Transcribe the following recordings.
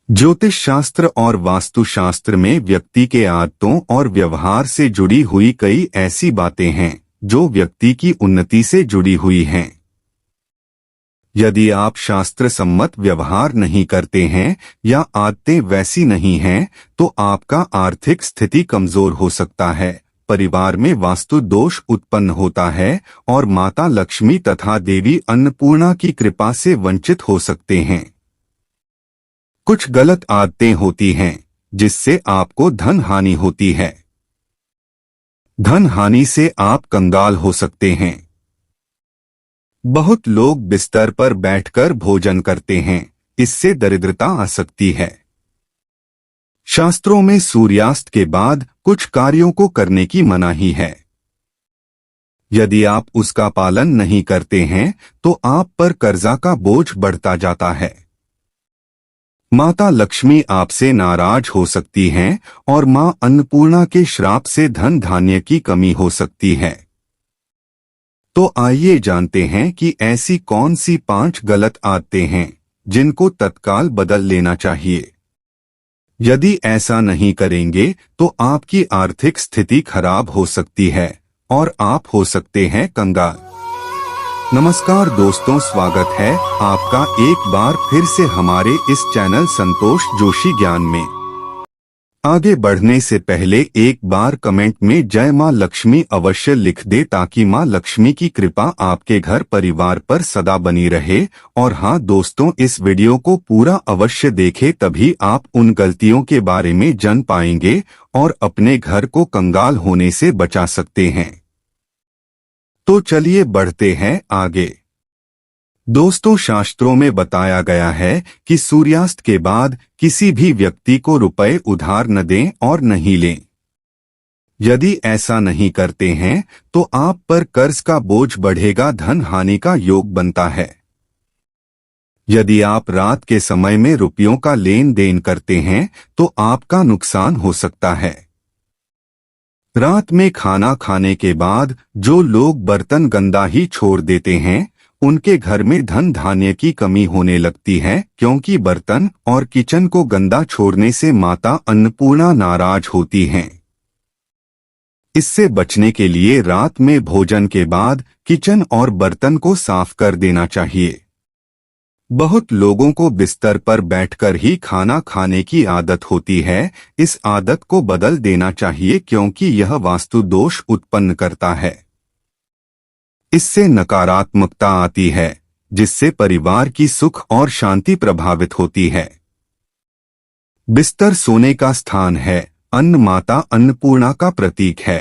ज्योतिष शास्त्र और वास्तुशास्त्र में व्यक्ति के आदतों और व्यवहार से जुड़ी हुई कई ऐसी बातें हैं जो व्यक्ति की उन्नति से जुड़ी हुई हैं। यदि आप शास्त्र सम्मत व्यवहार नहीं करते हैं या आदतें वैसी नहीं हैं, तो आपका आर्थिक स्थिति कमजोर हो सकता है, परिवार में वास्तु दोष उत्पन्न होता है और माता लक्ष्मी तथा देवी अन्नपूर्णा की कृपा से वंचित हो सकते हैं। कुछ गलत आदतें होती हैं जिससे आपको धन हानि होती है। धन हानि से आप कंगाल हो सकते हैं। बहुत लोग बिस्तर पर बैठकर भोजन करते हैं, इससे दरिद्रता आ सकती है। शास्त्रों में सूर्यास्त के बाद कुछ कार्यों को करने की मनाही है। यदि आप उसका पालन नहीं करते हैं तो आप पर कर्जा का बोझ बढ़ता जाता है। माता लक्ष्मी आपसे नाराज हो सकती हैं और मां अन्नपूर्णा के श्राप से धन धान्य की कमी हो सकती है। तो आइए जानते हैं कि ऐसी कौन सी 5 गलत आदतें हैं जिनको तत्काल बदल लेना चाहिए। यदि ऐसा नहीं करेंगे तो आपकी आर्थिक स्थिति खराब हो सकती है और आप हो सकते हैं कंगाल। नमस्कार दोस्तों, स्वागत है आपका एक बार फिर से हमारे इस चैनल संतोष जोशी ज्ञान में। आगे बढ़ने से पहले एक बार कमेंट में जय मां लक्ष्मी अवश्य लिख दे ताकि मां लक्ष्मी की कृपा आपके घर परिवार पर सदा बनी रहे। और हाँ दोस्तों, इस वीडियो को पूरा अवश्य देखें, तभी आप उन गलतियों के बारे में जान पाएंगे और अपने घर को कंगाल होने से बचा सकते हैं। तो चलिए बढ़ते हैं आगे। दोस्तों, शास्त्रों में बताया गया है कि सूर्यास्त के बाद किसी भी व्यक्ति को रुपए उधार न दें और नहीं लें। यदि ऐसा नहीं करते हैं तो आप पर कर्ज का बोझ बढ़ेगा, धन हानि का योग बनता है। यदि आप रात के समय में रुपयों का लेन देन करते हैं तो आपका नुकसान हो सकता है। रात में खाना खाने के बाद जो लोग बर्तन गंदा ही छोड़ देते हैं उनके घर में धन धान्य की कमी होने लगती है, क्योंकि बर्तन और किचन को गंदा छोड़ने से माता अन्नपूर्णा नाराज होती हैं। इससे बचने के लिए रात में भोजन के बाद किचन और बर्तन को साफ कर देना चाहिए। बहुत लोगों को बिस्तर पर बैठकर ही खाना खाने की आदत होती है। इस आदत को बदल देना चाहिए क्योंकि यह वास्तु दोष उत्पन्न करता है। इससे नकारात्मकता आती है जिससे परिवार की सुख और शांति प्रभावित होती है। बिस्तर सोने का स्थान है, अन्न माता अन्नपूर्णा का प्रतीक है।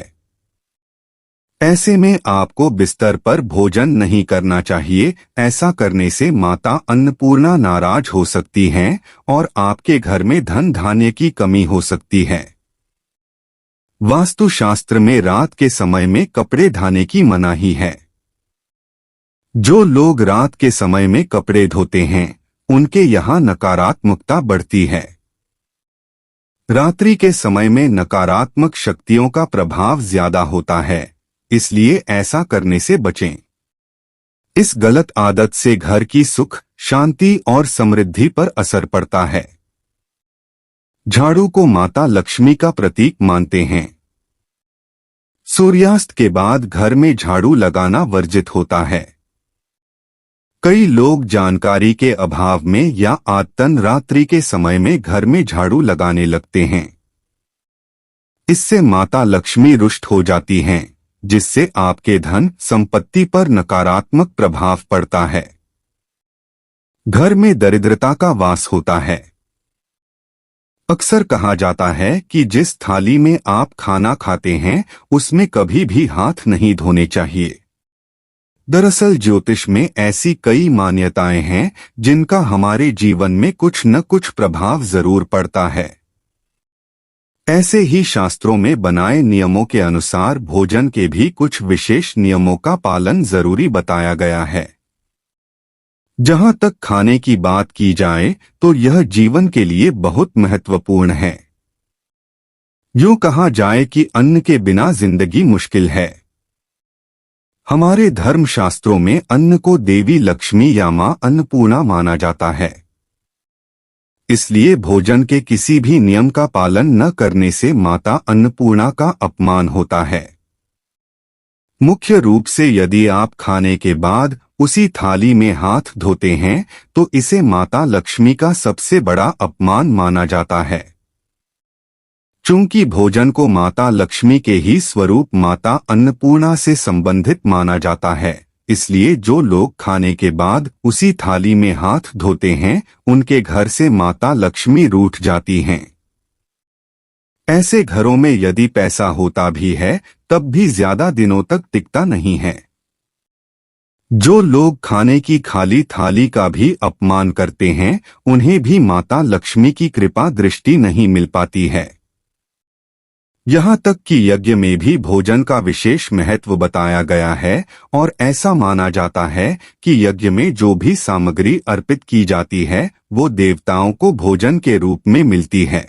ऐसे में आपको बिस्तर पर भोजन नहीं करना चाहिए। ऐसा करने से माता अन्नपूर्णा नाराज हो सकती हैं और आपके घर में धन धान्य की कमी हो सकती है। वास्तुशास्त्र में रात के समय में कपड़े धोने की मनाही है। जो लोग रात के समय में कपड़े धोते हैं उनके यहाँ नकारात्मकता बढ़ती है। रात्रि के समय में नकारात्मक शक्तियों का प्रभाव ज्यादा होता है, इसलिए ऐसा करने से बचें। इस गलत आदत से घर की सुख, शांति और समृद्धि पर असर पड़ता है। झाड़ू को माता लक्ष्मी का प्रतीक मानते हैं। सूर्यास्त के बाद घर में झाड़ू लगाना वर्जित होता है। कई लोग जानकारी के अभाव में या आदतन रात्रि के समय में घर में झाड़ू लगाने लगते हैं। इससे माता लक्ष्मी रुष्ट हो जाती हैं, जिससे आपके धन संपत्ति पर नकारात्मक प्रभाव पड़ता है। घर में दरिद्रता का वास होता है। अक्सर कहा जाता है कि जिस थाली में आप खाना खाते हैं उसमें कभी भी हाथ नहीं धोने चाहिए। दरअसल ज्योतिष में ऐसी कई मान्यताएं हैं जिनका हमारे जीवन में कुछ न कुछ प्रभाव जरूर पड़ता है। ऐसे ही शास्त्रों में बनाए नियमों के अनुसार भोजन के भी कुछ विशेष नियमों का पालन जरूरी बताया गया है। जहां तक खाने की बात की जाए तो यह जीवन के लिए बहुत महत्वपूर्ण है। यूं कहा जाए कि अन्न के बिना जिंदगी मुश्किल है। हमारे धर्मशास्त्रों में अन्न को देवी लक्ष्मी या मां अन्नपूर्णा माना जाता है। इसलिए भोजन के किसी भी नियम का पालन न करने से माता अन्नपूर्णा का अपमान होता है। मुख्य रूप से यदि आप खाने के बाद उसी थाली में हाथ धोते हैं तो इसे माता लक्ष्मी का सबसे बड़ा अपमान माना जाता है। चूंकि भोजन को माता लक्ष्मी के ही स्वरूप माता अन्नपूर्णा से संबंधित माना जाता है, इसलिए जो लोग खाने के बाद उसी थाली में हाथ धोते हैं उनके घर से माता लक्ष्मी रूठ जाती हैं। ऐसे घरों में यदि पैसा होता भी है तब भी ज्यादा दिनों तक टिकता नहीं है। जो लोग खाने की खाली थाली का भी अपमान करते हैं उन्हें भी माता लक्ष्मी की कृपा दृष्टि नहीं मिल पाती है। यहाँ तक कि यज्ञ में भी भोजन का विशेष महत्व बताया गया है और ऐसा माना जाता है कि यज्ञ में जो भी सामग्री अर्पित की जाती है वो देवताओं को भोजन के रूप में मिलती है।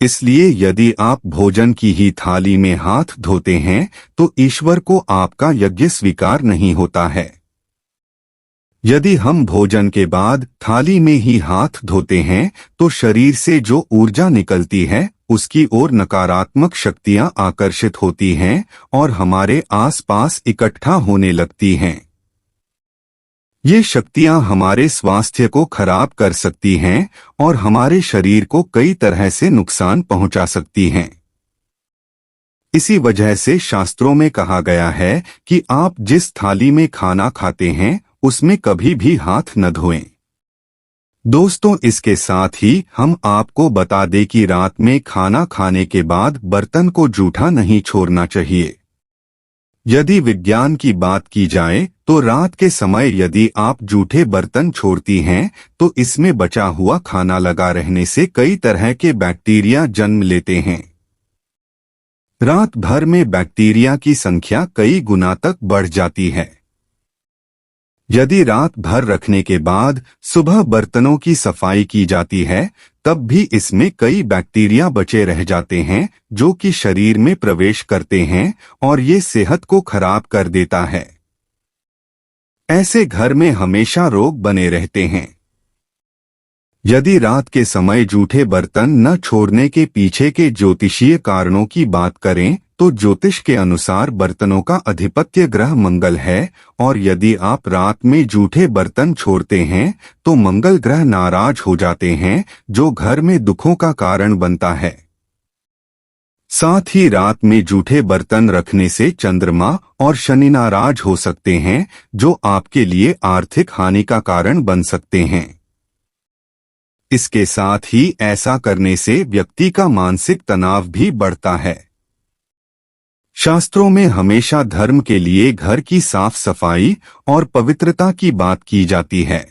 इसलिए यदि आप भोजन की ही थाली में हाथ धोते हैं तो ईश्वर को आपका यज्ञ स्वीकार नहीं होता है। यदि हम भोजन के बाद थाली में ही हाथ धोते हैं तो शरीर से जो ऊर्जा निकलती है उसकी ओर नकारात्मक शक्तियां आकर्षित होती हैं और हमारे आसपास इकट्ठा होने लगती हैं। ये शक्तियां हमारे स्वास्थ्य को खराब कर सकती हैं और हमारे शरीर को कई तरह से नुकसान पहुंचा सकती हैं। इसी वजह से शास्त्रों में कहा गया है कि आप जिस थाली में खाना खाते हैं उसमें कभी भी हाथ न धोएं। दोस्तों, इसके साथ ही हम आपको बता दें कि रात में खाना खाने के बाद बर्तन को जूठा नहीं छोड़ना चाहिए। यदि विज्ञान की बात की जाए तो रात के समय यदि आप जूठे बर्तन छोड़ती हैं तो इसमें बचा हुआ खाना लगा रहने से कई तरह के बैक्टीरिया जन्म लेते हैं। रात भर में बैक्टीरिया की संख्या कई गुना तक बढ़ जाती है। यदि रात भर रखने के बाद सुबह बर्तनों की सफाई की जाती है तब भी इसमें कई बैक्टीरिया बचे रह जाते हैं जो कि शरीर में प्रवेश करते हैं और ये सेहत को खराब कर देता है। ऐसे घर में हमेशा रोग बने रहते हैं। यदि रात के समय जूठे बर्तन न छोड़ने के पीछे के ज्योतिषीय कारणों की बात करें तो ज्योतिष के अनुसार बर्तनों का अधिपत्य ग्रह मंगल है और यदि आप रात में जूठे बर्तन छोड़ते हैं तो मंगल ग्रह नाराज हो जाते हैं जो घर में दुखों का कारण बनता है। साथ ही रात में जूठे बर्तन रखने से चंद्रमा और शनि नाराज हो सकते हैं जो आपके लिए आर्थिक हानि का कारण बन सकते हैं। इसके साथ ही ऐसा करने से व्यक्ति का मानसिक तनाव भी बढ़ता है। शास्त्रों में हमेशा धर्म के लिए घर की साफ सफाई और पवित्रता की बात की जाती है।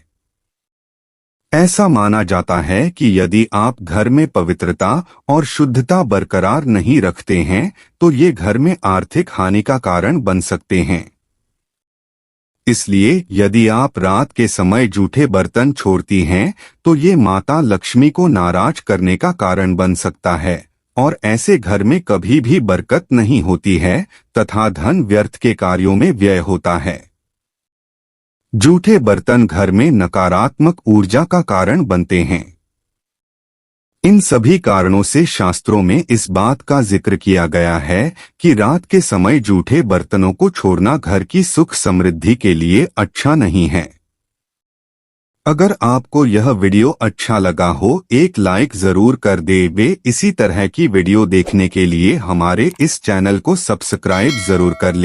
ऐसा माना जाता है कि यदि आप घर में पवित्रता और शुद्धता बरकरार नहीं रखते हैं तो ये घर में आर्थिक हानि का कारण बन सकते हैं। इसलिए यदि आप रात के समय जूठे बर्तन छोड़ती हैं तो ये माता लक्ष्मी को नाराज करने का कारण बन सकता है और ऐसे घर में कभी भी बरकत नहीं होती है तथा धन व्यर्थ के कार्यों में व्यय होता है। जूठे बर्तन घर में नकारात्मक ऊर्जा का कारण बनते हैं। इन सभी कारणों से शास्त्रों में इस बात का जिक्र किया गया है कि रात के समय जूठे बर्तनों को छोड़ना घर की सुख समृद्धि के लिए अच्छा नहीं है। अगर आपको यह वीडियो अच्छा लगा हो एक लाइक जरूर कर दे वे इसी तरह की वीडियो देखने के लिए हमारे इस चैनल को सब्सक्राइब जरूर कर ले।